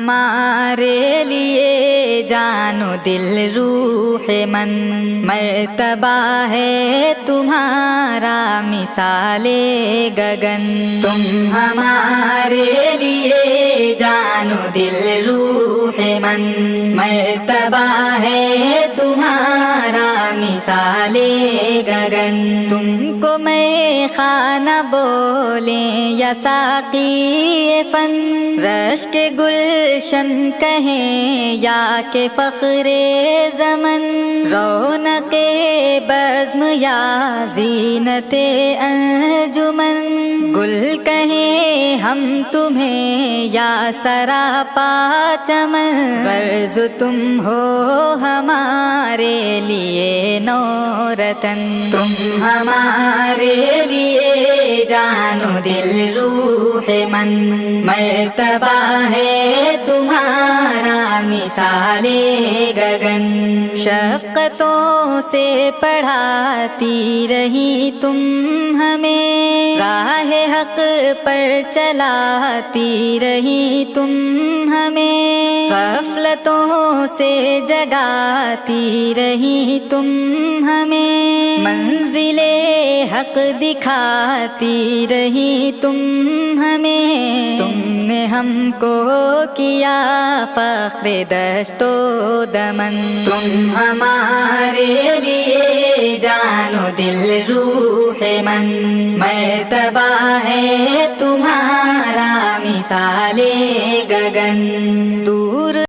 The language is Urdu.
ہمارے لیے جانو دل روح من، مرتبہ ہے تمہارا مثال گگن۔ تم ہمارے لیے جانو دل روح من، مرتبہ ہے تمہارا مثال گگن۔ تم کو میں خانہ بولیں یا ساقی فن، رش کے گلشن کہیں یا کہ فخر زمن، رونق بزم یا زینت انجمن، گل کہیں ہم تمہیں یا سراپا چمن، غرض تم ہو ہمارے لیے نورتن۔ تم ہمارے لیے جانو دل روح من، مرتبہ ہے تمہارا مثال گگن۔ شفقتوں سے پڑھاتی رہی تم ہمیں، راہ حق پر چلاتی رہی تم ہمیں، غفلتوں سے جگاتی رہی تم ہمیں، منزل حق دکھاتی رہی تم ہمیں۔ تم نے ہم کو کیا فخر دشت و دمن، تم ہمارے لیے جانو دل روح من، مرتبہ ہے تمہارا مثال گگن۔